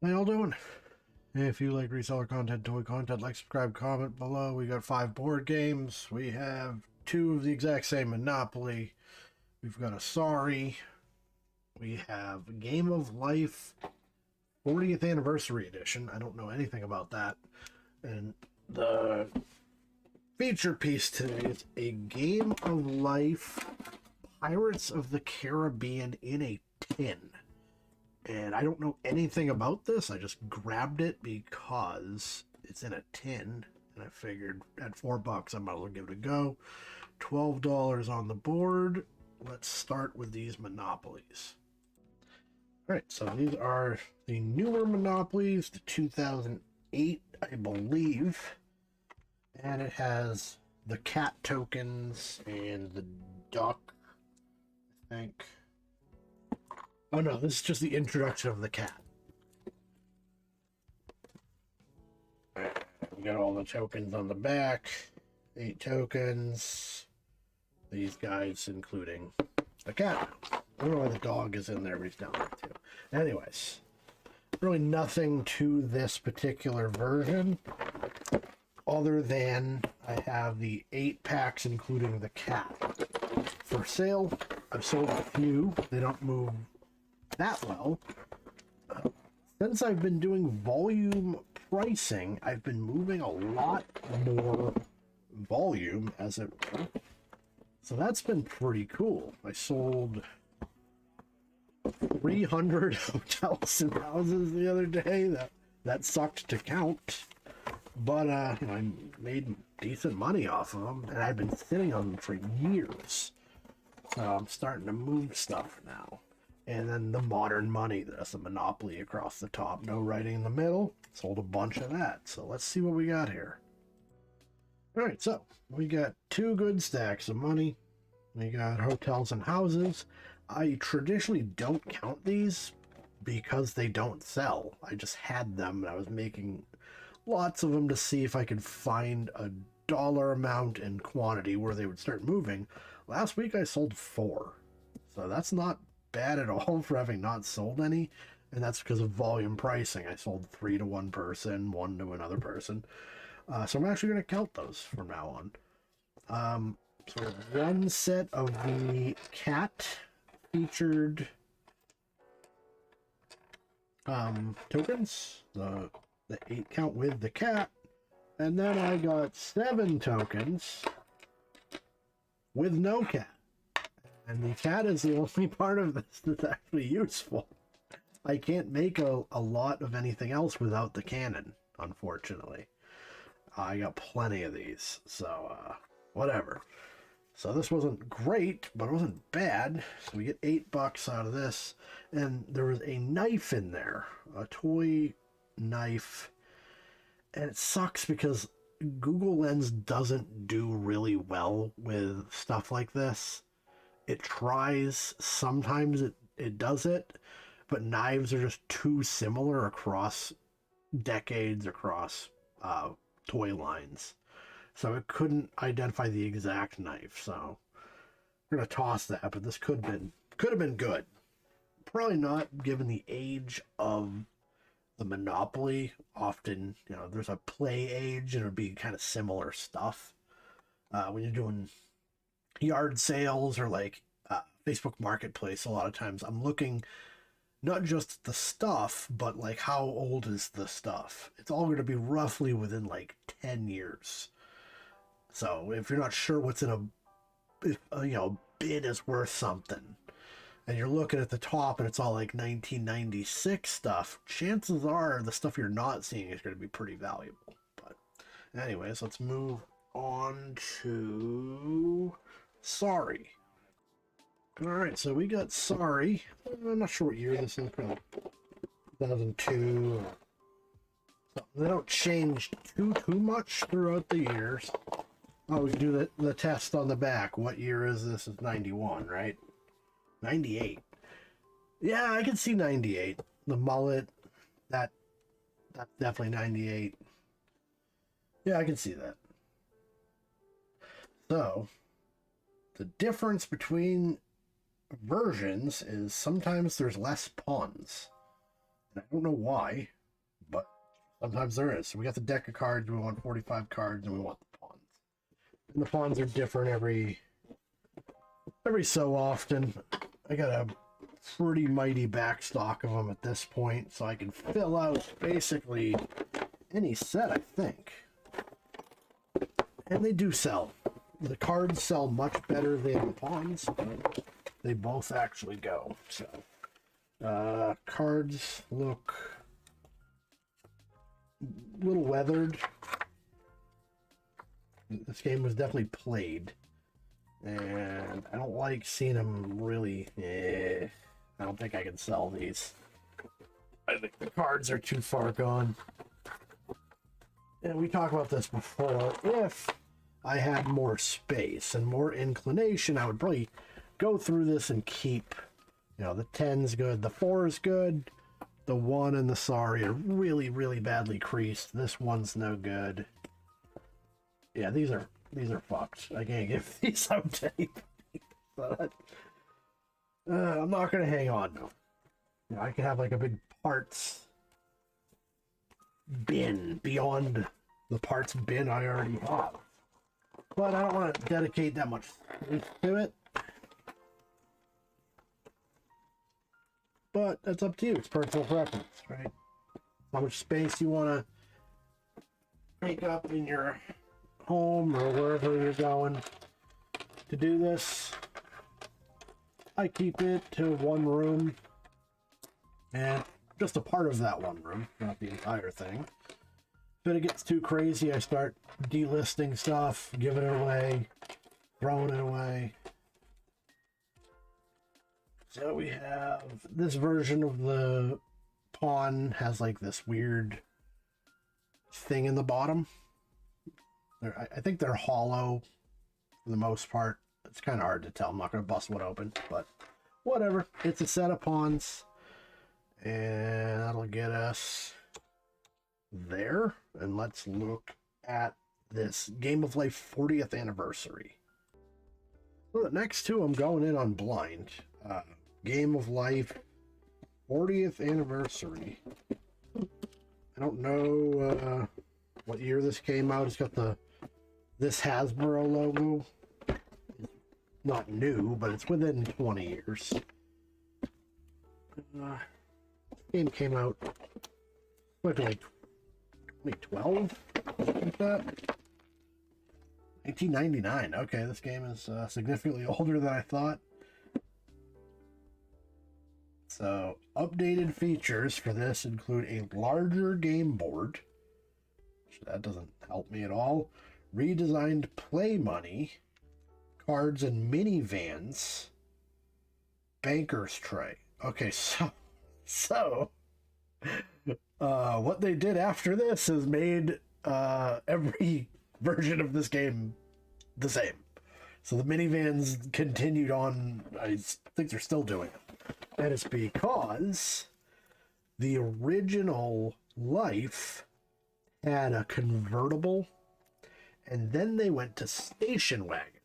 How y'all doing? If you like reseller content, toy content, like, subscribe, comment below. We got 5 board games. We have 2 of the exact same Monopoly. We've got a Sorry. We have Game of Life 40th Anniversary Edition. I don't know anything about that. And the feature piece today is a Game of Life Pirates of the Caribbean in a tin. And I don't know anything about this. I just grabbed it because it's in a tin. And I figured at $4, I might as well give it a go. $12 on the board. Let's start with these Monopolies. Alright, so these are the newer Monopolies, the 2008, I believe. And it has the cat tokens and the duck, I think. Oh no, this is just the introduction of the cat. We got all the tokens on the back. 8 tokens. These guys, including the cat. I don't know why the dog is in there, but he's down there too. Anyways, really nothing to this particular version, other than I have the 8 packs, including the cat, for sale. I've sold a few. They don't move that well. Since I've been doing volume pricing, I've been moving a lot more volume, as it were. So that's been pretty cool. I sold 300 hotels and houses the other day. That sucked to count, but I made decent money off of them, and I've been sitting on them for years. So I'm starting to move stuff now. And then the Modern Money, that's a Monopoly across the top, no writing in the middle. Sold a bunch of that. So let's see what we got here. Alright, so we got 2 good stacks of money. We got hotels and houses. I traditionally don't count these because they don't sell. I just had them, and I was making lots of them to see if I could find a dollar amount and quantity where they would start moving. Last week I sold 4. So that's not bad at all for having not sold any, and that's because of volume pricing. I sold 3 to one person, 1 to another person. So I'm actually going to count those from now on. So one set of the cat featured tokens, the 8 count with the cat, and then I got 7 tokens with no cat. And the cat is the only part of this that's actually useful. I can't make a lot of anything else without the cannon, unfortunately. I got plenty of these, so whatever. So this wasn't great, but it wasn't bad. So we get $8 out of this. And there was a knife in there, a toy knife. And it sucks because Google Lens doesn't do really well with stuff like this. It tries, sometimes it does it, but knives are just too similar across decades, across toy lines. So it couldn't identify the exact knife. So we're gonna toss that, but this could have been good. Probably not, given the age of the Monopoly. Often, there's a play age, and it'd be kind of similar stuff. When you're doing yard sales or like Facebook Marketplace, a lot of times I'm looking not just the stuff, but like how old is the stuff. It's all going to be roughly within like 10 years. So if you're not sure what's in if bid is worth something, and you're looking at the top and it's all like 1996 stuff, chances are the stuff you're not seeing is going to be pretty valuable. But anyways, let's move on to Sorry. Alright, so we got Sorry. I'm not sure what year this is, probably 2002 or something. They don't change too much throughout the years. Oh, we can do the test on the back. What year is this? It's 91, right? 98. Yeah, I can see 98. The mullet, that's definitely 98. Yeah, I can see that. So, the difference between versions is sometimes there's less pawns. And I don't know why, but sometimes there is. So we got the deck of cards, we want 45 cards, and we want the pawns. And the pawns are different every so often. I got a pretty mighty backstock of them at this point, so I can fill out basically any set, I think. And they do sell. The cards sell much better than the pawns, but they both actually go. So, cards look a little weathered. This game was definitely played, and I don't like seeing them really. I don't think I can sell these. I think the cards are too far gone. And we talked about this before. If I had more space and more inclination, I would probably go through this and keep, you know, the 10's good, the 4's good, the 1 and the sorry are really, really badly creased. This one's no good. Yeah, these are fucked. I can't give these out to anybody. But I'm not gonna hang on though. You know, I could have like a big parts bin beyond the parts bin I already have. But I don't want to dedicate that much space to it. But that's up to you. It's personal preference, right? How much space you want to take up in your home or wherever you're going to do this. I keep it to one room and just a part of that one room, not the entire thing. If it gets too crazy, I start delisting stuff, giving it away, throwing it away. So we have this version of the pawn has like this weird thing in the bottom. I think they're hollow for the most part. It's kind of hard to tell. I'm not going to bust one open, but whatever. It's a set of pawns, and that'll get us there. And let's look at this Game of Life 40th anniversary. So the next two I'm going in on blind. Game of Life 40th anniversary. I don't know what year this came out. It's got this Hasbro logo. It's not new, but it's within 20 years. This game came out like 2012, something like that. 1999. Okay, this game is significantly older than I thought. So, updated features for this include a larger game board. That doesn't help me at all. Redesigned play money, cards and minivans, banker's tray. Okay, so what they did after this is made every version of this game the same. So the minivans continued on. I think they're still doing it. And it's because the original Life had a convertible, and then they went to station wagons.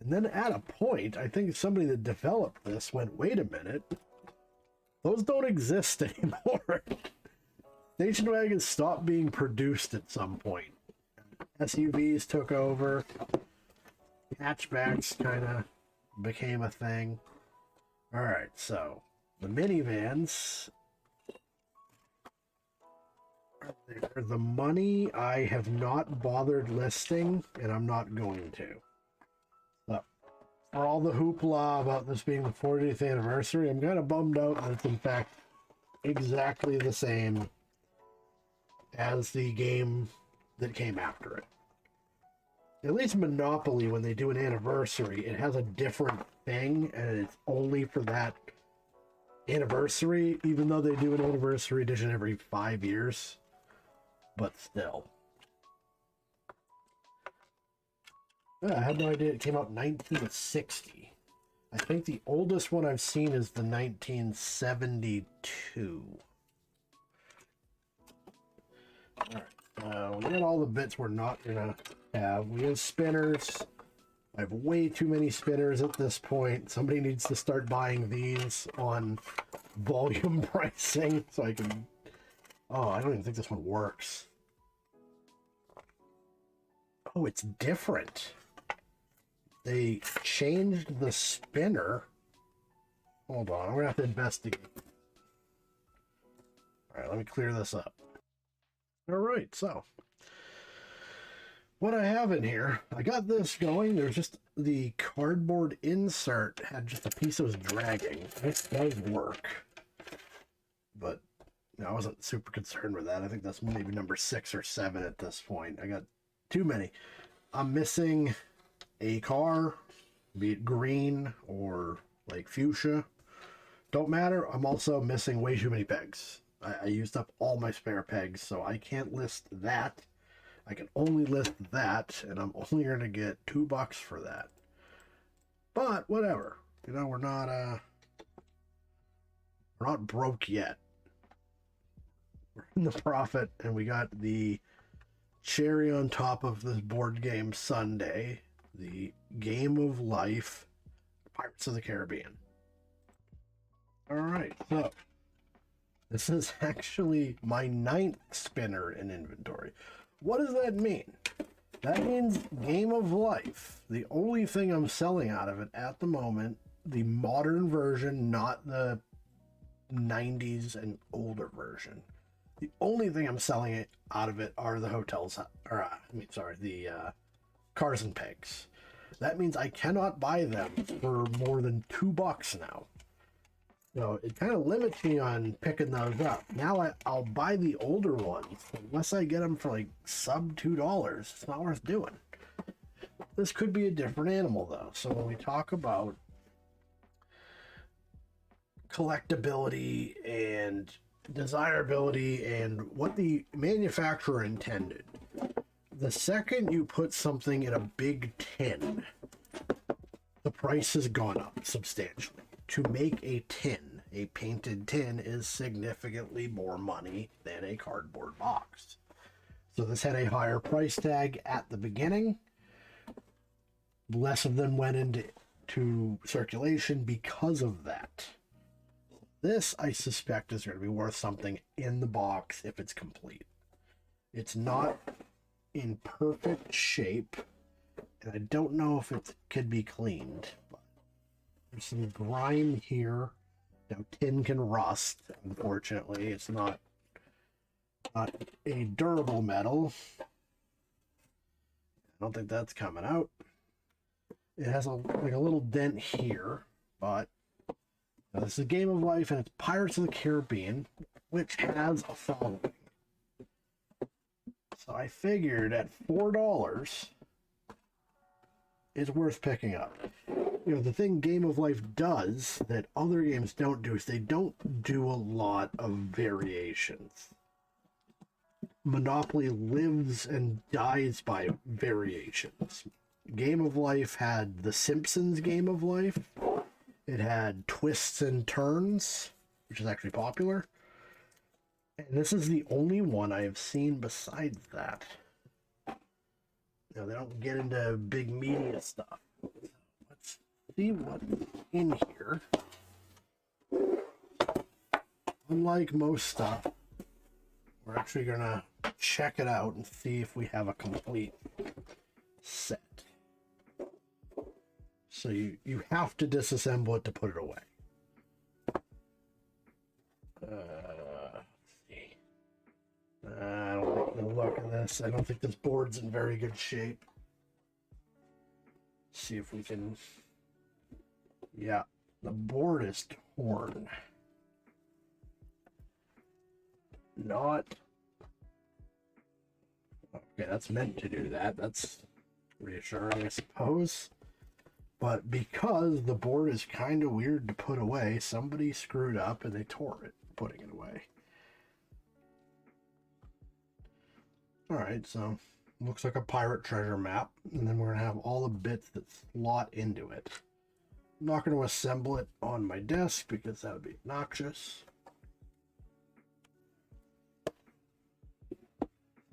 And then at a point, I think somebody that developed this went, wait a minute, those don't exist anymore. Station wagons stopped being produced at some point. SUVs took over. Hatchbacks kind of became a thing. Alright, so the minivans are there. The money I have not bothered listing, and I'm not going to. So, for all the hoopla about this being the 40th anniversary, I'm kind of bummed out that it's in fact exactly the same as the game that came after it. At least Monopoly, when they do an anniversary, it has a different thing, and it's only for that anniversary, even though they do an anniversary edition every 5 years. But still. I had no idea it came out in 1960. I think the oldest one I've seen is the 1972. Alright, we got all the bits we're not gonna have. We have spinners. I have way too many spinners at this point. Somebody needs to start buying these on volume pricing so I can... Oh, I don't even think this one works. Oh, it's different. They changed the spinner. Hold on, I'm gonna have to investigate. All right, let me clear this up. All right, so what I have in here, I got this going. There's just the cardboard insert had just a piece that was dragging. This does work, but I wasn't super concerned with that. I think that's maybe number 6 or 7 at this point. I got too many. I'm missing a car, be it green or like fuchsia. Don't matter. I'm also missing way too many pegs. I used up all my spare pegs, so I can't list that. I can only list that, and I'm only going to get $2 for that. But whatever. You know, we're not broke yet. We're in the profit, and we got the cherry on top of this board game Sunday, the Game of Life, Pirates of the Caribbean. All right, so this is actually my 9th spinner in inventory. What does that mean? That means Game of Life. The only thing I'm selling out of it at the moment, the modern version, not the 90s and older version. The only thing I'm selling it out of it are the hotels, or the cars and pegs. That means I cannot buy them for more than $2 now. So it kind of limits me on picking those up. Now I'll buy the older ones. Unless I get them for like sub $2, it's not worth doing. This could be a different animal though. So when we talk about collectability and desirability and what the manufacturer intended, the second you put something in a big tin, the price has gone up substantially. To make a tin, a painted tin, is significantly more money than a cardboard box. So this had a higher price tag at the beginning. Less of them went into circulation because of that. This, I suspect, is going to be worth something in the box if it's complete. It's not in perfect shape, and I don't know if it could be cleaned. But there's some grime here. Now, tin can rust, unfortunately. It's not a durable metal. I don't think that's coming out. It has like a little dent here, but this is Game of Life, and it's Pirates of the Caribbean, which has a following. So I figured at $4, it's worth picking up. You know, the thing Game of Life does that other games don't do is they don't do a lot of variations. Monopoly lives and dies by variations. Game of Life had The Simpsons Game of Life. It had Twists and Turns, which is actually popular. And this is the only one I have seen besides that. You know, they don't get into big media stuff. Let's see what's in here. Unlike most stuff, we're actually going to check it out and see if we have a complete set. So you have to disassemble it to put it away. Let's see. I don't like the look of this. I don't think this board's in very good shape. See if we can... Yeah, the board is torn. Not... Okay, that's meant to do that. That's reassuring, I suppose. But because the board is kind of weird to put away, somebody screwed up and they tore it, putting it away. Alright, so looks like a pirate treasure map. And then we're going to have all the bits that slot into it. I'm not going to assemble it on my desk because that would be obnoxious.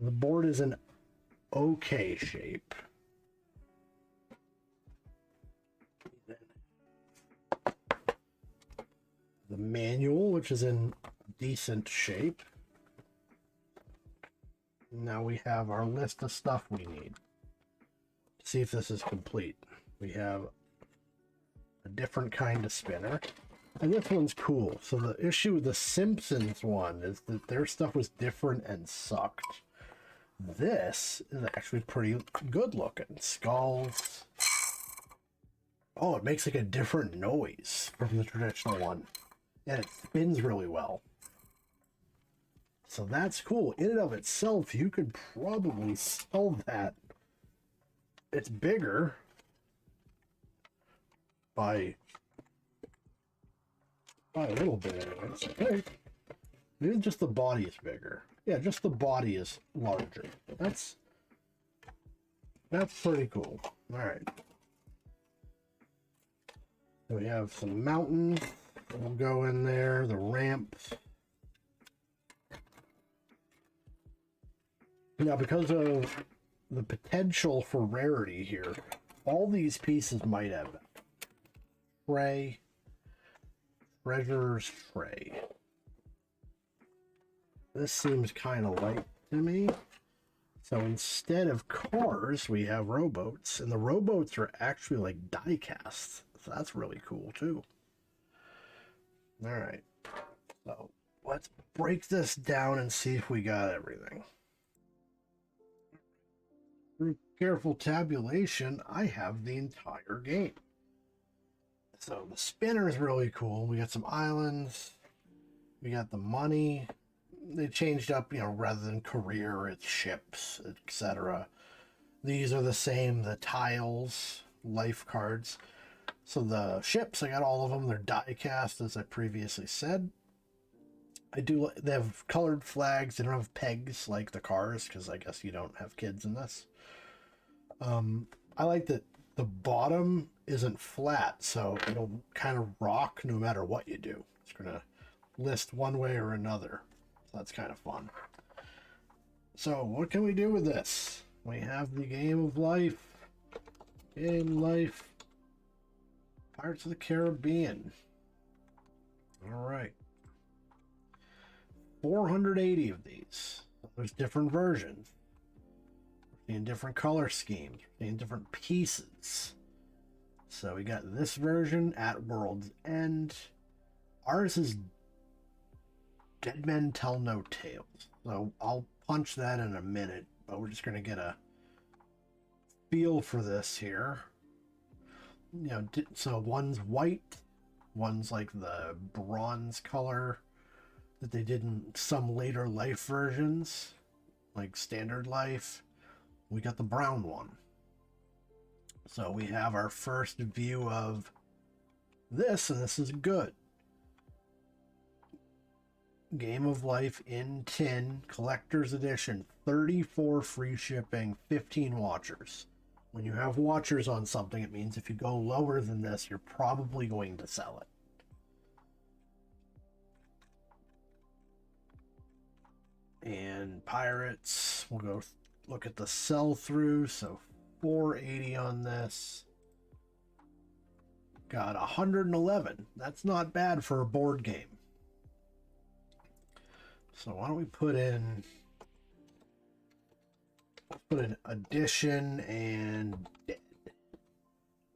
The board is in okay shape. the manual, which is in decent shape. Now we have our list of stuff we need to see if this is complete. We have a different kind of spinner, and this one's cool. So the issue with the Simpsons one is that their stuff was different and sucked. This is actually pretty good looking. Skulls. Oh, it makes like a different noise from the traditional one, and it spins really well. So that's cool. In and of itself, you could probably sell that. It's bigger by a little bit anyways. Okay. Maybe just the body is bigger. Yeah, just the body is larger. That's pretty cool. All right. So we have some mountains. We'll go in there. The ramps. Now, because of the potential for rarity here, all these pieces might have tray, treasures tray. This seems kind of light to me. So instead of cars, we have rowboats, and the rowboats are actually like die cast. So that's really cool too. All right. So let's break this down and see if we got everything. Through careful tabulation, I have the entire game. So the spinner is really cool. We got some islands. We got the money. They changed up, rather than career, it's ships, etc. These are the same, the tiles, life cards. So the ships, I got all of them. They're die cast, as I previously said. They have colored flags. They don't have pegs like the cars, because I guess you don't have kids in this. I like that the bottom isn't flat, so it'll kind of rock no matter what you do. It's going to list one way or another. So that's kind of fun. So what can we do with this? We have the Game of Life. Pirates of the Caribbean. All right. 480 of these. There's different versions. We're seeing different color schemes. We're seeing different pieces. So we got this version at World's End. Ours is Dead Men Tell No Tales. So I'll punch that in a minute, but we're just going to get a feel for this here. So one's white, one's like the bronze color that they did in some later Life versions, like Standard Life. We got the brown one. So we have our first view of this, and this is good. Game of Life in tin, collector's edition, 34 free shipping, 15 watchers. When you have watchers on something, it means if you go lower than this, you're probably going to sell it. And Pirates, we'll go look at the sell through. So 480 on this. Got 111. That's not bad for a board game. So why don't we put in addition and dead.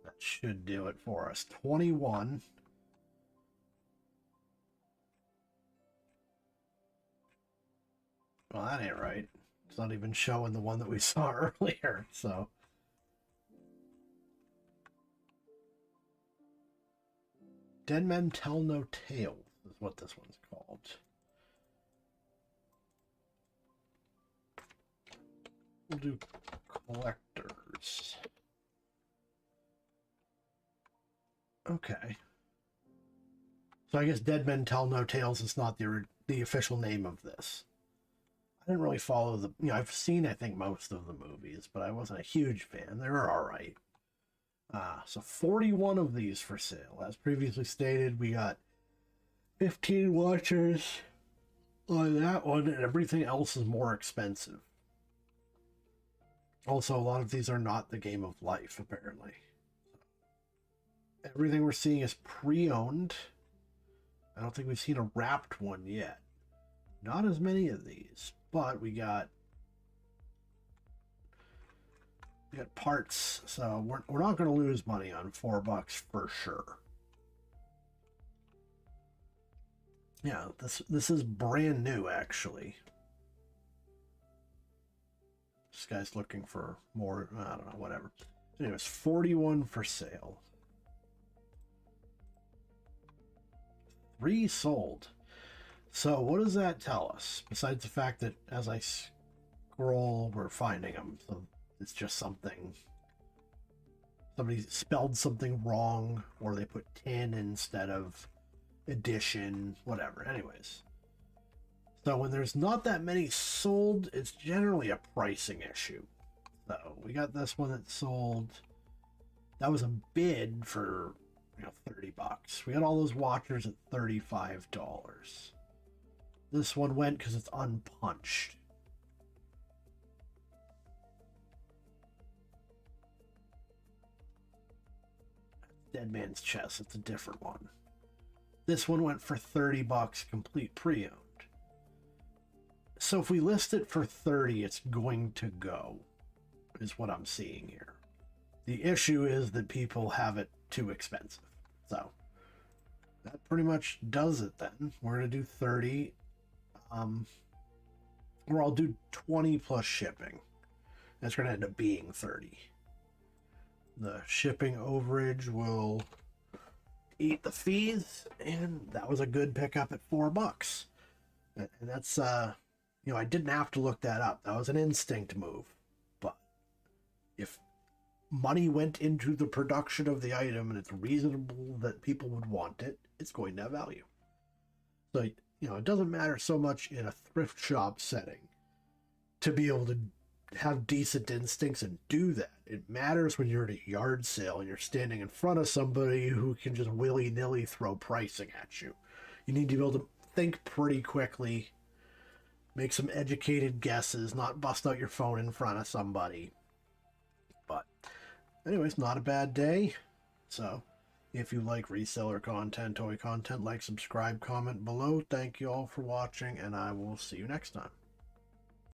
That should do it for us. 21. Well, that ain't right. It's not even showing the one that we saw earlier, so. Dead Men Tell No Tales is what this one's called. We'll do collectors. Okay. So I guess Dead Men Tell No Tales is not the official name of this. I didn't really follow I've seen, I think, most of the movies, but I wasn't a huge fan. They were all right. So 41 of these for sale. As previously stated, we got 15 watchers on that one, and everything else is more expensive. Also, a lot of these are not the Game of Life, apparently. Everything we're seeing is pre-owned. I don't think we've seen a wrapped one yet. Not as many of these, but we got parts, so we're not going to lose money on $4 for sure. Yeah, this is brand new actually. This guy's looking for more, I don't know, whatever. Anyways, 41 for sale. 3 sold. So what does that tell us? Besides the fact that as I scroll, we're finding them. So it's just something. Somebody spelled something wrong, or they put 10 instead of edition, whatever. Anyways. So when there's not that many sold, it's generally a pricing issue. So we got this one that sold. That was a bid for, $30. We got all those watchers at $35. This one went because it's unpunched. Dead Man's Chest, it's a different one. This one went for $30, complete pre-owned. So if we list it for 30, it's going to go, is what I'm seeing here. The issue is that people have it too expensive. So that pretty much does it then. We're going to do 30. Or I'll do 20 plus shipping. That's going to end up being 30. The shipping overage will eat the fees, and that was a good pickup at $4. And that's, I didn't have to look that up. That was an instinct move. But if money went into the production of the item and it's reasonable that people would want it, it's going to have value. So, it doesn't matter so much in a thrift shop setting to be able to have decent instincts and do that. It matters when you're at a yard sale and you're standing in front of somebody who can just willy-nilly throw pricing at you. You need to be able to think pretty quickly, make some educated guesses, not bust out your phone in front of somebody. But anyways, not a bad day. So if you like reseller content, toy content, like, subscribe, comment below. Thank you all for watching, and I will see you next time.